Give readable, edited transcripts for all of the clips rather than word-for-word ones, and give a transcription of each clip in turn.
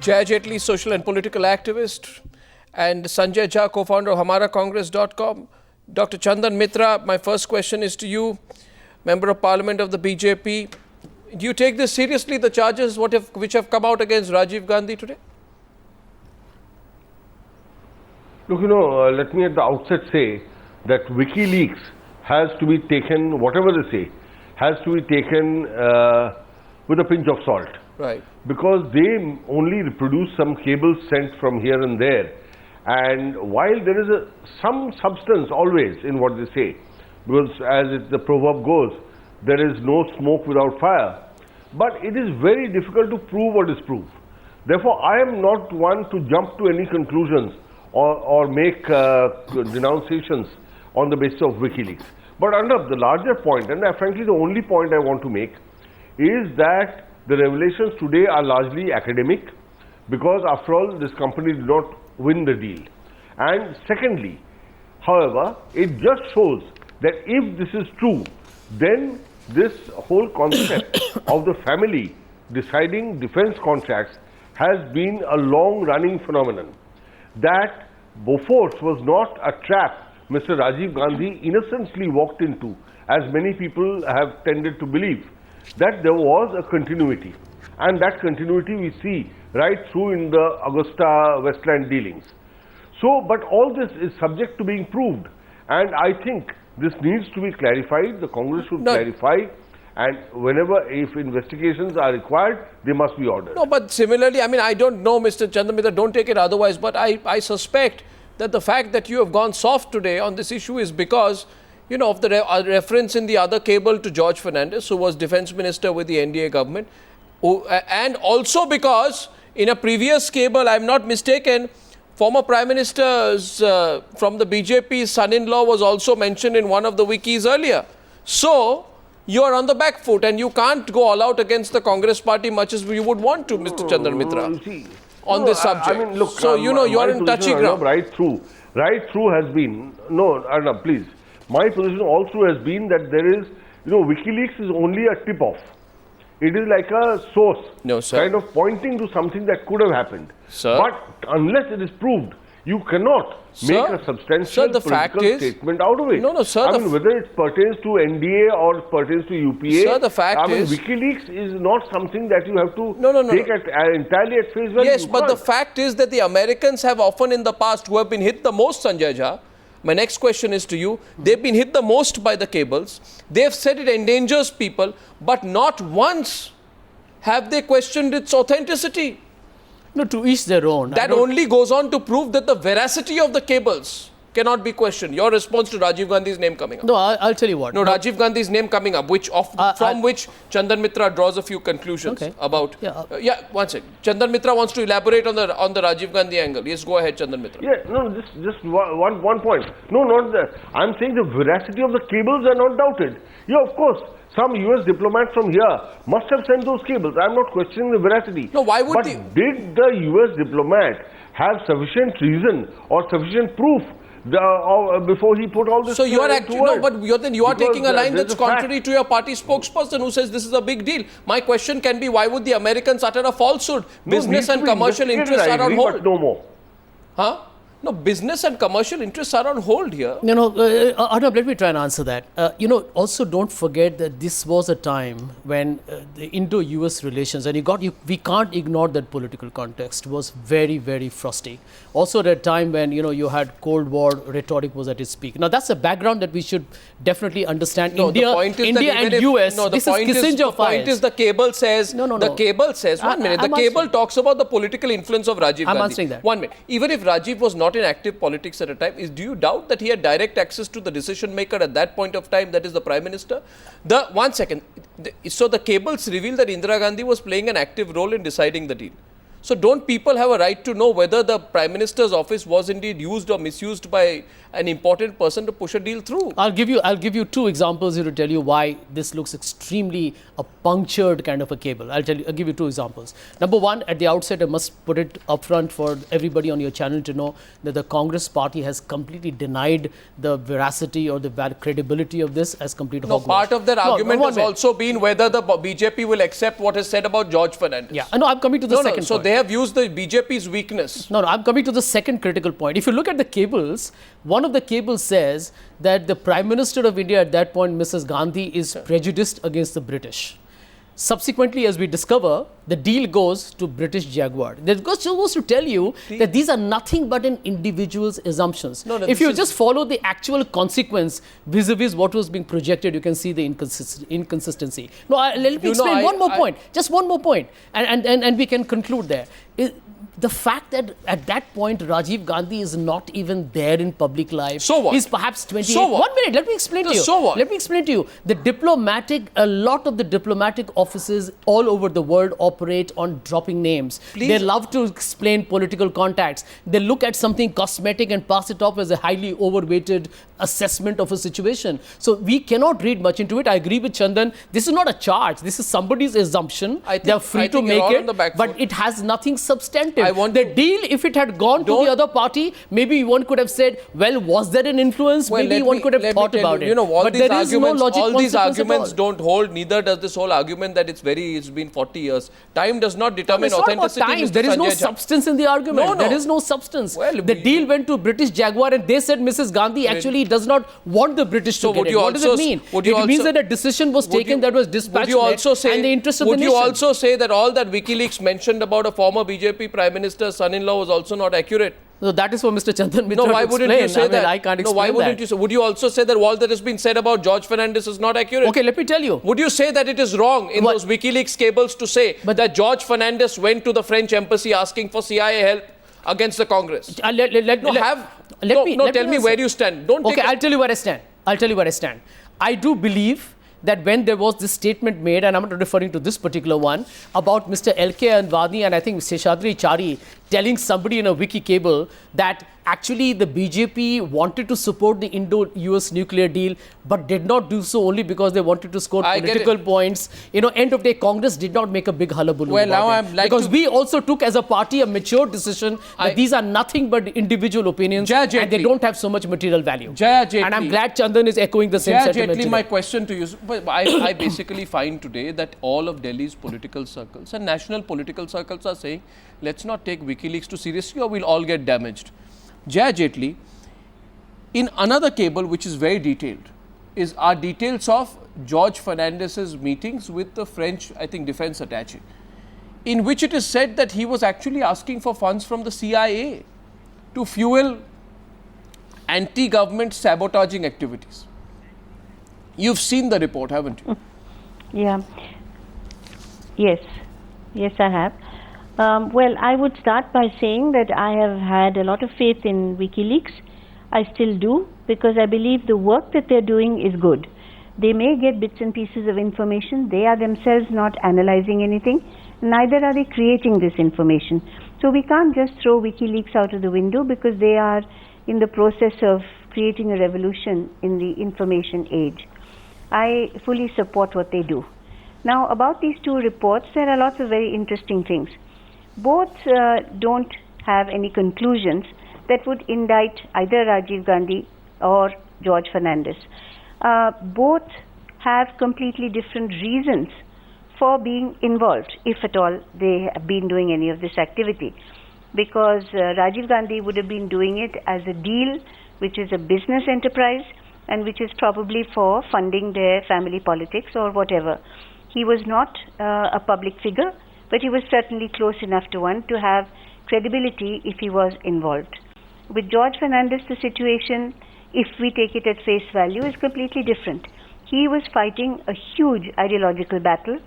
Jay Jaitley, social and political activist, and Sanjay Jha, co-founder of HamaraCongress.com. Dr. Chandan Mitra, my first question is to you, Member of Parliament of the BJP. Do you take this seriously, the charges which have come out against Rajiv Gandhi today? Look, let me at the outset say that WikiLeaks has to be taken, whatever they say, has to be taken with a pinch of salt. Right. Because they only reproduce some cables sent from here and there. And while there is some substance always in what they say, because as the proverb goes, there is no smoke without fire. But it is very difficult to prove or disprove. Therefore, I am not one to jump to any conclusions or make denunciations on the basis of WikiLeaks. But under the larger point, and frankly the only point I want to make, is that the revelations today are largely academic, because after all this company did not win the deal. And secondly, however, it just shows that if this is true, then this whole concept of the family deciding defense contracts has been a long-running phenomenon. That Bofors was not a trap Mr. Rajiv Gandhi innocently walked into, as many people have tended to believe, that there was a continuity. And that continuity we see right through in the Augusta Westland dealings. So, but all this is subject to being proved. And I think this needs to be clarified. The Congress should clarify. And whenever, if investigations are required, they must be ordered. No, but similarly, I mean, I don't know, Mr. Chandamitra, don't take it otherwise, but I suspect that the fact that you have gone soft today on this issue is because, of the reference in the other cable to George Fernandez, who was defense minister with the NDA government, and also because in a previous cable, I'm not mistaken, former Prime Minister's from the BJP's son-in-law was also mentioned in one of the wikis earlier. So, you are on the back foot and you can't go all out against the Congress party much as you would want to, Mr. Chandan Mitra, on this subject. I mean, look, so, you are in touchy ground. Right through has been, no, Arnab, please. My position all through has been that there is, WikiLeaks is only a tip-off. It is like a source, kind of pointing to something that could have happened. Sir? But unless it is proved, you cannot make a substantial political statement out of it. No, sir. I mean, whether it pertains to NDA or pertains to UPA, sir, the fact is, WikiLeaks is not something that you have to take entirely at face value. Yes, but the fact is that the Americans have often in the past, who have been hit the most, Sanjay Jha. My next question is to you. They've been hit the most by the cables. They've said it endangers people, but not once have they questioned its authenticity. No, to each their own. That only goes on to prove that the veracity of the cables cannot be questioned. Your response to Rajiv Gandhi's name coming up? No, I'll tell you what. No, Rajiv Gandhi's name coming up, from which Chandan Mitra draws a few conclusions about. Yeah, one second. Chandan Mitra wants to elaborate on the Rajiv Gandhi angle. Yes, go ahead, Chandan Mitra. Yeah, no, just one point. No, not that. I'm saying the veracity of the cables are not doubted. Yeah, of course. Some US diplomat from here must have sent those cables. I'm not questioning the veracity. No, why would did the US diplomat have sufficient reason or sufficient proof before he put all this? So you are actually but then you are taking a line that's contrary to your party spokesperson who says this is a big deal. My question can be, why would the Americans utter a falsehood? Business and commercial interests are on hold. But no more. Huh? No, business and commercial interests are on hold here. Arnab, let me try and answer that. Also don't forget that this was a time when the Indo-US relations, and we can't ignore that political context, was very, very frosty. Also at a time when, you had Cold War rhetoric was at its peak. Now, that's a background that we should definitely understand. No, India and US, this is Kissinger files. The point is the cable says, the cable says, one minute, the cable talks about the political influence of Rajiv Gandhi. I'm answering that. 1 minute. Even if Rajiv was not in active politics at a time, do you doubt that he had direct access to the decision maker at that point of time, that is the Prime Minister? One second. So the cables reveal that Indira Gandhi was playing an active role in deciding the deal. So don't people have a right to know whether the Prime Minister's office was indeed used or misused by an important person to push a deal through. I'll give you two examples here to tell you why this looks extremely a punctured kind of a cable. I'll give you two examples. Number one, at the outset, I must put it upfront for everybody on your channel to know that the Congress party has completely denied the veracity or the credibility of this as complete No, hogwash. part of their argument has also been whether the BJP will accept what is said about George Fernandez. Yeah, no, I'm coming to the second point. So they have used the BJP's weakness. No, I'm coming to the second critical point. If you look at the cables, one of the cables says that the Prime Minister of India at that point, Mrs. Gandhi, is prejudiced against the British. Subsequently, as we discover, the deal goes to British Jaguar. That goes to tell you that these are nothing but an individual's assumptions. If you just follow the actual consequence vis-a-vis what was being projected, you can see the inconsistency. No, let me explain one more point. Just one more point. And we can conclude there. The fact that at that point Rajiv Gandhi is not even there in public life is perhaps 28. So what? 1 minute, let me explain to you. So what? Let me explain to you. A lot of the diplomatic offices all over the world operate on dropping names. Please. They love to explain political contacts. They look at something cosmetic and pass it off as a highly overweighted assessment of a situation. So we cannot read much into it. I agree with Chandan. This is not a charge. This is somebody's assumption. They are free to make it, but it has nothing substantive. The deal, if it had gone to the other party, maybe one could have said, well, was there an influence? Maybe one could have thought about it. But there is no logic. All these arguments don't hold. Neither does this whole argument that it's been 40 years. Time does not determine authenticity. Time. There is no substance in the argument. There is no substance. The deal went to British Jaguar and they said Mrs. Gandhi actually does not want the British to get it. What does it mean? It means that a decision was taken that was dispatched in the interest of the nation. Would you also say that all that WikiLeaks mentioned about a former BJP Prime Minister's son-in-law was also not accurate? So that is for Mr. Chandan Mitra why wouldn't you say that? I can't explain why wouldn't you say? Would you also say that all that has been said about George Fernandez is not accurate? Okay, let me tell you. Would you say that it is wrong in those WikiLeaks cables to say that George Fernandez went to the French embassy asking for CIA help against the Congress? Tell me where you stand. I'll tell you where I stand. I do believe that when there was this statement made, and I'm not referring to this particular one, about Mr. L.K. Advani and I think Seshadri Chari telling somebody in a wiki cable that actually the BJP wanted to support the Indo-US nuclear deal but did not do so only because they wanted to score political points. End of day, Congress did not make a big hullabaloo because we also took as a party a mature decision that these are nothing but individual opinions and they don't have so much material value. And I'm glad Chandan is echoing the same sentiment. My question to you, I basically find today that all of Delhi's political circles and national political circles are saying, let's not take WikiLeaks too seriously or we'll all get damaged. Jaya Jaitley, in another cable which is very detailed, are details of George Fernandez's meetings with the French, I think, defense attaché, in which it is said that he was actually asking for funds from the CIA to fuel anti-government sabotaging activities. You've seen the report, haven't you? Yeah. Yes, I have. Well, I would start by saying that I have had a lot of faith in WikiLeaks. I still do, because I believe the work that they're doing is good. They may get bits and pieces of information. They are themselves not analyzing anything. Neither are they creating this information. So we can't just throw WikiLeaks out of the window because they are in the process of creating a revolution in the information age. I fully support what they do. Now, about these two reports, there are lots of very interesting things. Both don't have any conclusions that would indict either Rajiv Gandhi or George Fernandez. Both have completely different reasons for being involved, if at all they have been doing any of this activity. Because Rajiv Gandhi would have been doing it as a deal, which is a business enterprise, and which is probably for funding their family politics or whatever. He was not a public figure, but he was certainly close enough to one to have credibility if he was involved. With George Fernandez, the situation, if we take it at face value, is completely different. He was fighting a huge ideological battle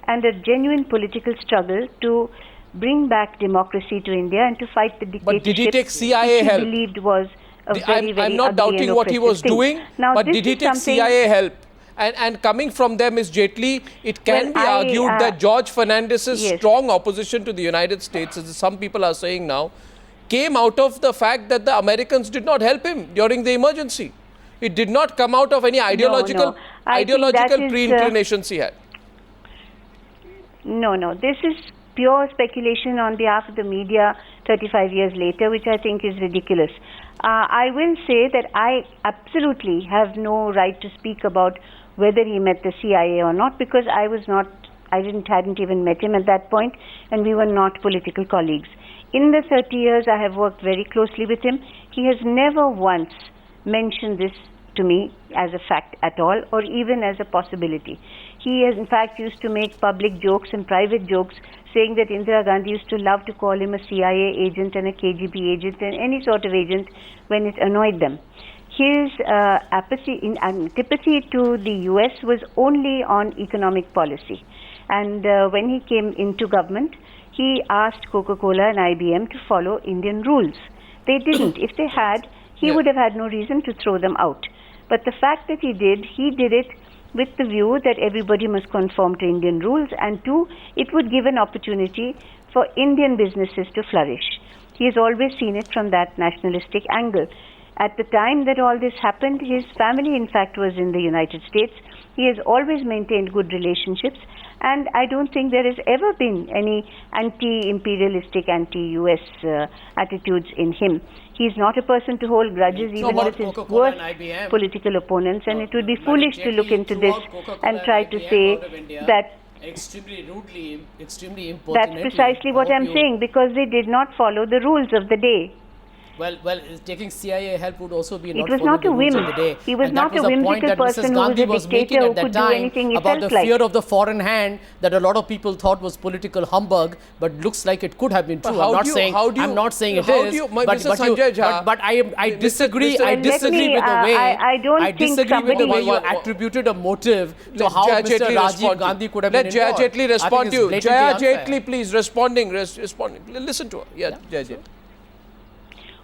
and a genuine political struggle to bring back democracy to India and to fight the dictatorship. But did he take CIA help? He believed was a very I'm not doubting what he was doing, now, but did he take CIA help? And coming from them, Ms. Jaitley, it can be argued that George Fernandez's strong opposition to the United States, as some people are saying now, came out of the fact that the Americans did not help him during the emergency. It did not come out of any ideological pre-inclinations he had. No. This is pure speculation on behalf of the media 35 years later, which I think is ridiculous. I will say that I absolutely have no right to speak about whether he met the CIA or not, because I hadn't even met him at that point, and we were not political colleagues. In the 30 years I have worked very closely with him, he has never once mentioned this to me as a fact at all, or even as a possibility. He has in fact used to make public jokes and private jokes, saying that Indira Gandhi used to love to call him a CIA agent and a KGB agent and any sort of agent when it annoyed them. His antipathy to the US was only on economic policy. And when he came into government, he asked Coca-Cola and IBM to follow Indian rules. They didn't. If they had, he would have had no reason to throw them out. But the fact that he did it with the view that everybody must conform to Indian rules, and two, it would give an opportunity for Indian businesses to flourish. He has always seen it from that nationalistic angle. At the time that all this happened, his family in fact was in the United States. He has always maintained good relationships, and I don't think there has ever been any anti-imperialistic, anti-US attitudes in him. He is not a person to hold grudges even with his worst political opponents, and it would be foolish to look into this and try to say that extremely rudely, extremely important. That's precisely what I'm saying, because they did not follow the rules of the day. Well, taking CIA help would also be not following the rules of the day. He was not a whimsical person who was a dictator who could do anything he felt like. About the fear of the foreign hand that a lot of people thought was political humbug, but looks like it could have been true. I'm not saying it is. But I disagree. I disagree with the way. I don't think somebody you attributed a motive to how Mr. Rajiv Gandhi could have been involved. Let Jaya Jaitley respond to you. Jaya Jaitley, please, responding. Listen to her. Yeah, Jaya Jaitley.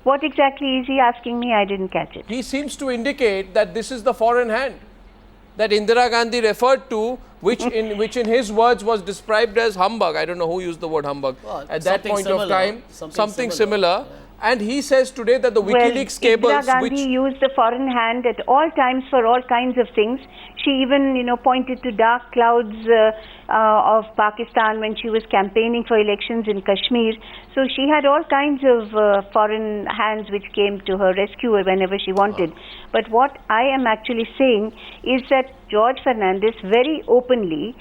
What exactly is he asking me? I didn't catch it. He seems to indicate that this is the foreign hand that Indira Gandhi referred to, which in his words was described as humbug. I don't know who used the word humbug at that point of time. Something similar. Yeah. And he says today that the WikiLeaks cables... Indira Gandhi used the foreign hand at all times for all kinds of things. She even, pointed to dark clouds of Pakistan when she was campaigning for elections in Kashmir. So she had all kinds of foreign hands which came to her rescue whenever she wanted. But what I am actually saying is that George Fernandez very openly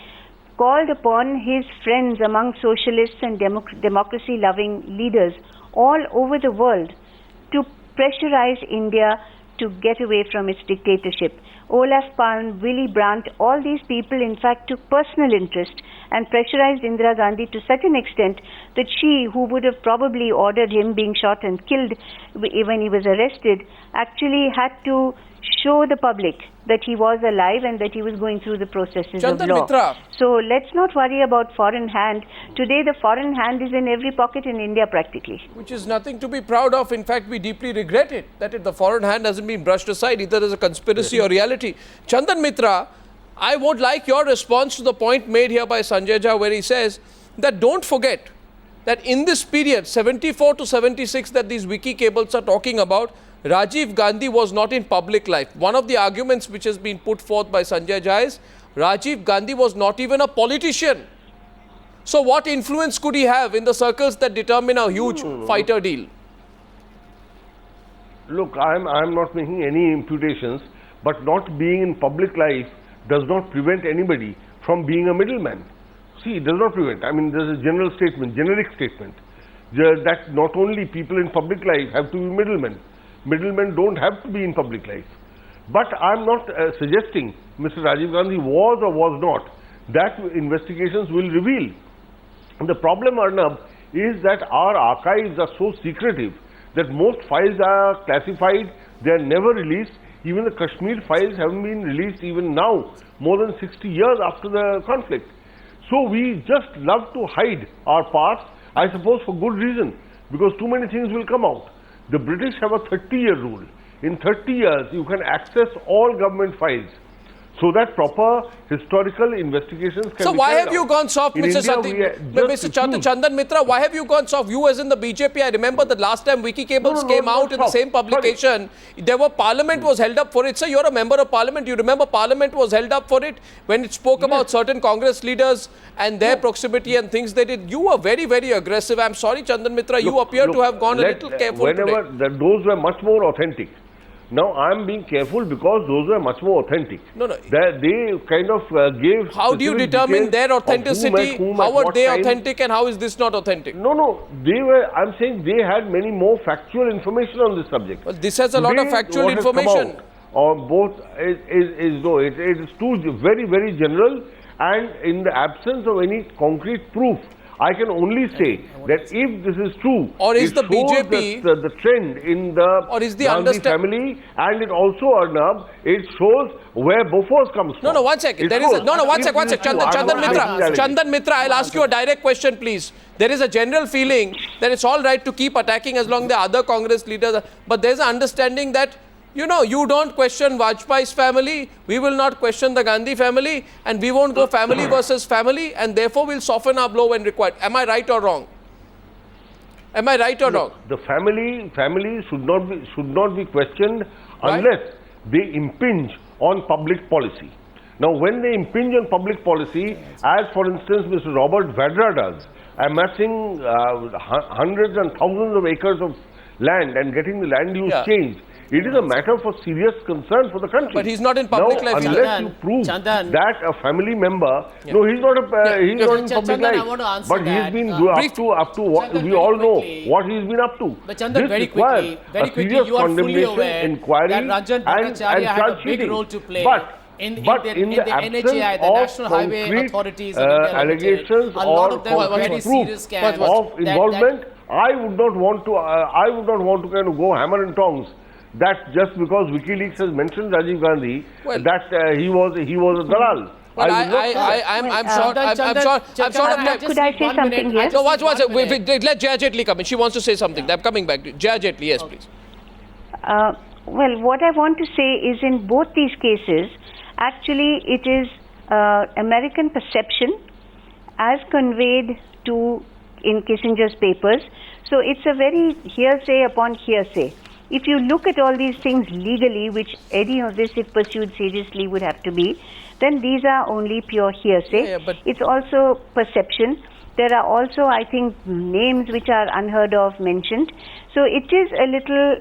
called upon his friends among socialists and democracy-loving leaders all over the world to pressurize India to get away from its dictatorship. Olaf Palme, Willy Brandt, all these people in fact took personal interest and pressurized Indira Gandhi to such an extent that she, who would have probably ordered him being shot and killed when he was arrested, actually had to show the public that he was alive and that he was going through the processes of law. Mitra. So let's not worry about foreign hand. Today the foreign hand is in every pocket in India practically. Which is nothing to be proud of. In fact, we deeply regret it, that the foreign hand hasn't been brushed aside either as a conspiracy or reality. Chandan Mitra, I would like your response to the point made here by Sanjay Jha, where he says that don't forget that in this period, 74 to 76, that these wiki cables are talking about, Rajiv Gandhi was not in public life. One of the arguments which has been put forth by Sanjay Jha is Rajiv Gandhi was not even a politician. So what influence could he have in the circles that determine a huge fighter deal? Look, I'm not making any imputations, but not being in public life does not prevent anybody from being a middleman. See, it does not prevent. I mean, there's a general statement, generic statement, that not only people in public life have to be middlemen. Middlemen don't have to be in public life. But I'm not suggesting Mr. Rajiv Gandhi was or was not. That investigations will reveal. And the problem, Arnab, is that our archives are so secretive that most files are classified, they are never released. Even the Kashmir files haven't been released even now, more than 60 years after the conflict. So we just love to hide our past, I suppose for good reason, because too many things will come out. The British have a 30-year rule. In 30 years, you can access all government files. so that proper historical investigations can So be why carried have you out. gone soft, In Mr. India, Mr. Chandan Mitra? Why have you gone soft? You as in the BJP, I remember that last time Wiki Cables came out in the same publication, there were Parliament was held up for it. Sir, you're a member of Parliament. You remember Parliament was held up for it when it spoke about certain Congress leaders and their proximity and things they did. You were very, very aggressive. I'm sorry, Chandan Mitra, you appear to have gone a little careful today. Those were much more authentic. Now I'm being careful because those were much more authentic. No. They kind of gave. How do you determine their authenticity? How are they authentic and how is this not authentic? No. They were. I'm saying they had many more factual information on this subject. Well, this has a lot of factual information. Both it is too very, very general, and in the absence of any concrete proof, I can only say that if this is true, or is the shows BJP the trend in the Gandhi family, and it also, Arnab, it shows where Bofors comes from. No, 1 second. There is one second. Chandan Mitra, I'll ask you a direct question, please. There is a general feeling that it's all right to keep attacking as long as the other Congress leaders, but there's an understanding that you don't question Vajpayee's family, we will not question the Gandhi family, and we won't go family versus family, and therefore we'll soften our blow when required. Am I right or wrong? Am I right or wrong? The family should not be questioned unless they impinge on public policy. Now, when they impinge on public policy, as for instance Mr. Robert Vadra does, amassing hundreds and thousands of acres of land and getting the land use changed, it is a matter for serious concern for the country. But he's not in public life. Unless you prove that a family member, no, he's not in public life. But he's been up to what we all know what he's been up to. But Chandan, very quickly, you are fully aware that Ranjan Bhattacharya had a big role to play. In the NHAI, the National Highway Authorities of India allegations a lot of them are very serious scams of involvement, I would not want to kind of go hammer and tongs that just because WikiLeaks has mentioned Rajiv Gandhi, that he was a dalal. But I'm sure. Could I say something here? No, watch. Let Jaya Jaitley come in. She wants to say something. I'm coming back to Jaya Jaitley. Yes, please. Well, what I want to say is in both these cases, actually it is American perception as conveyed in Kissinger's papers. So it's a very hearsay upon hearsay. If you look at all these things legally, which any of this, if pursued seriously, would have to be, then these are only pure hearsay. But it's also perception. There are also, I think, names which are unheard of mentioned. So it is a little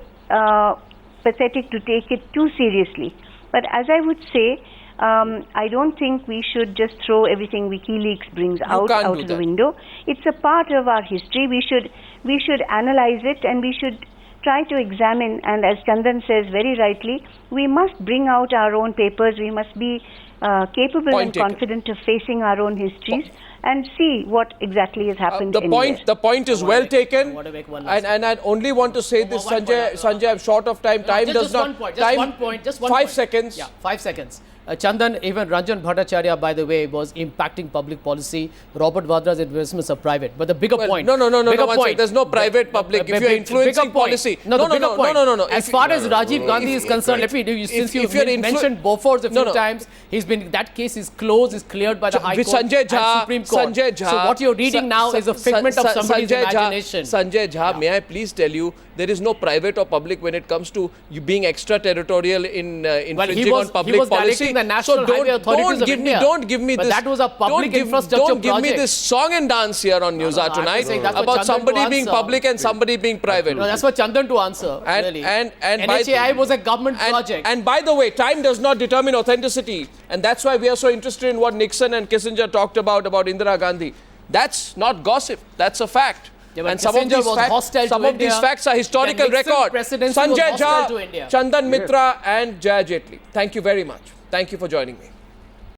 pathetic to take it too seriously. But as I would say, I don't think we should just throw everything WikiLeaks brings out of the window. It's a part of our history. We should analyze it, and we should try to examine, and as Chandan says very rightly, we must bring out our own papers. We must be capable and confident of facing our own histories and see what exactly has happened. The point is well taken, and I only want to say this, Sanjay, I'm short of time. Time does not. Just one point. 5 seconds. Yeah, 5 seconds. Chandan, even Ranjan Bhattacharya, by the way, was impacting public policy. Robert Vadra's investments are private. But the bigger point... No. There's no private public. If you're influencing policy... No. As far as Rajiv Gandhi is concerned, let me do you, since you mentioned Bofors a few times, that case is closed, is cleared by the High Court and Supreme Court. Sanjay Jha, so what you're reading now is a figment of somebody's imagination. Sanjay Jha, may I please tell you, there is no private or public when it comes to you being extraterritorial in infringing on public policy. The National Highway Authorities of India. Don't give me this. That was a public infrastructure project. Don't give me this song and dance here on Newshour tonight about somebody being public and somebody being private. No, that's for Chandan to answer. And NHAI was a government project. And by the way, time does not determine authenticity, and that's why we are so interested in what Nixon and Kissinger talked about Indira Gandhi. That's not gossip. That's a fact. And some of these facts are historical record. Sanjay Jha, Chandan Mitra and Jaya Jaitley. Thank you very much. Thank you for joining me.